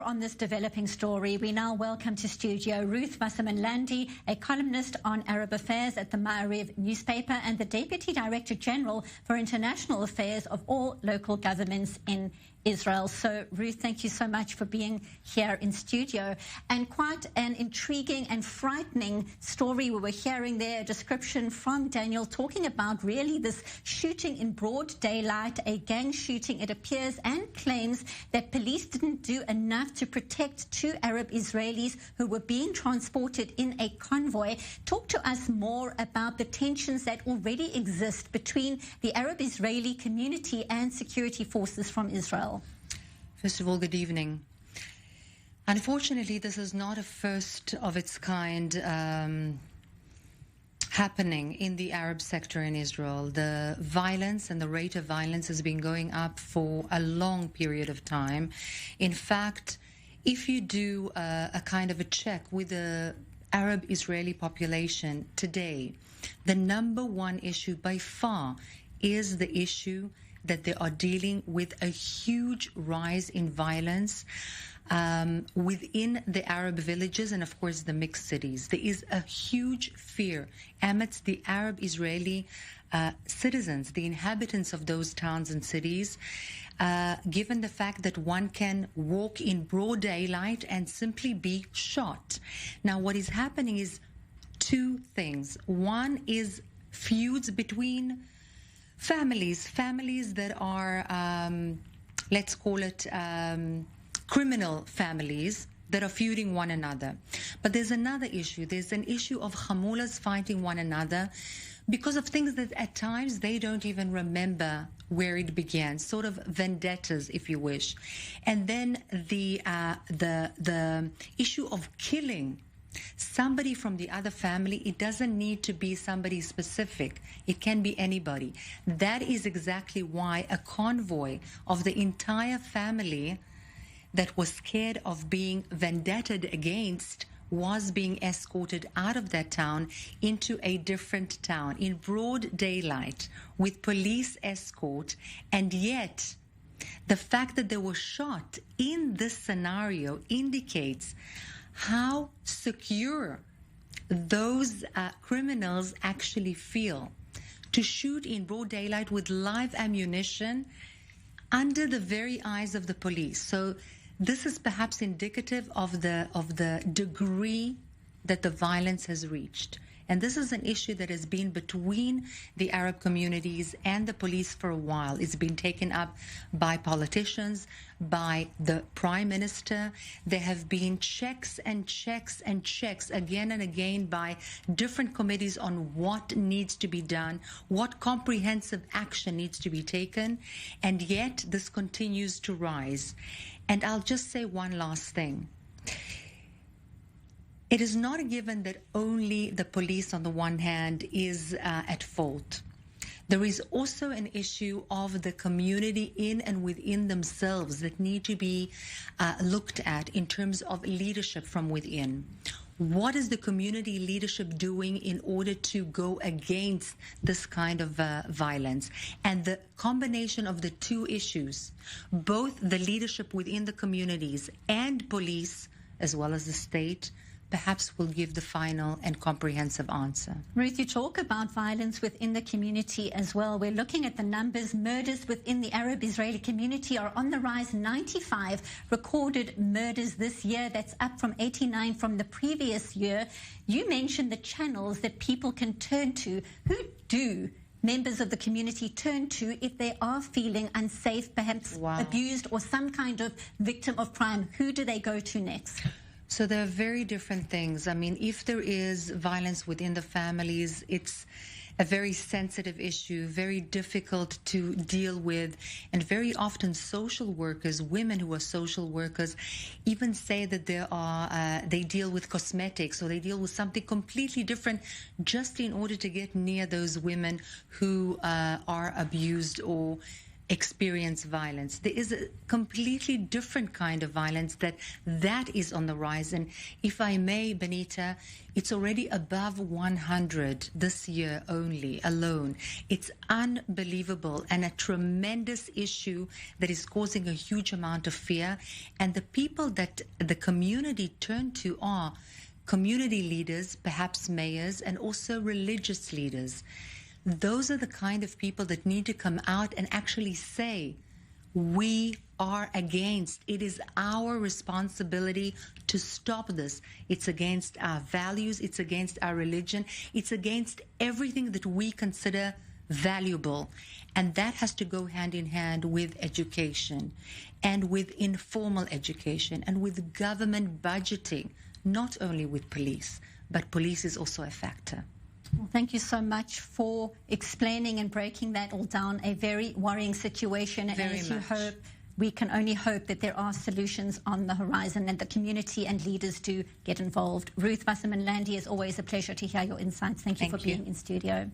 On this developing story, we now welcome to studio Ruth Wasserman Lande, a columnist on Arab affairs at the Ma'ariv newspaper and the Deputy Director General for International Affairs of all local governments in Israel. So, Ruth, thank you so much for being here in studio. And quite an intriguing and frightening story we were hearing there, a description from Daniel talking about really this shooting in broad daylight, a gang shooting, it appears, and claims that police didn't do enough to protect two Arab Israelis who were being transported in a convoy. Talk to us more about the tensions that already exist between the Arab Israeli community and security forces from Israel. First of all, good evening. Unfortunately, this is not a first of its kind happening in the Arab sector in Israel. The violence and the rate of violence has been going up for a long period of time. In fact, if you do a kind of a check with the Arab Israeli population today, the number one issue by far is the issue that they are dealing with a huge rise in violence within the Arab villages and, of course, the mixed cities. There is a huge fear amidst the Arab Israeli citizens, the inhabitants of those towns and cities, given the fact that one can walk in broad daylight and simply be shot. Now, what is happening is two things. One is feuds between families that are, let's call it criminal families that are feuding one another. But there's another issue. There's an issue of Hamulas fighting one another because of things that at times they don't even remember where it began, sort of vendettas, if you wish. And then the issue of killing somebody from the other family. It doesn't need to be somebody specific. It can be anybody. That is exactly why a convoy of the entire family that was scared of being vendettaed against was being escorted out of that town into a different town in broad daylight with police escort. And yet the fact that they were shot in this scenario indicates how secure those criminals actually feel to shoot in broad daylight with live ammunition under the very eyes of the police. So this is perhaps indicative of the degree that the violence has reached. And this is an issue that has been between the Arab communities and the police for a while. It's been taken up by politicians, by the Prime Minister. There have been checks and checks and checks again and again by different committees on what needs to be done, what comprehensive action needs to be taken. And yet this continues to rise. And I'll just say one last thing. It is not a given that only the police, on the one hand, is at fault. There is also an issue of the community in and within themselves that need to be looked at in terms of leadership from within. What is the community leadership doing in order to go against this kind of violence? And the combination of the two issues, both the leadership within the communities and police, as well as the state, perhaps will give the final and comprehensive answer. Ruth, you talk about violence within the community as well. We're looking at the numbers. Murders within the Arab Israeli community are on the rise. 95 recorded murders this year. That's up from 89 from the previous year. You mentioned the channels that people can turn to. Who do members of the community turn to if they are feeling unsafe, perhaps abused, or some kind of victim of crime? Who do they go to next? So there are very different things. I mean, if there is violence within the families, it's a very sensitive issue, very difficult to deal with. And very often social workers, women who are social workers, even say that they deal with cosmetics or they deal with something completely different just in order to get near those women who are abused or experience violence. There is a completely different kind of violence that is on the rise. And if I may, Benita, it's already above 100 this year alone. It's unbelievable and a tremendous issue that is causing a huge amount of fear. And the people that the community turn to are community leaders, perhaps mayors, and also religious leaders. Those are the kind of people that need to come out and actually say, we are against. It is our responsibility to stop this. It's against our values. It's against our religion. It's against everything that we consider valuable. And that has to go hand in hand with education and with informal education and with government budgeting, not only with police, but police is also a factor. Well, thank you so much for explaining and breaking that all down. A very worrying situation. And as you hope, we can only hope that there are solutions on the horizon and the community and leaders do get involved. Ruth Wasserman Lande, is always a pleasure to hear your insights. Thank you for being in studio.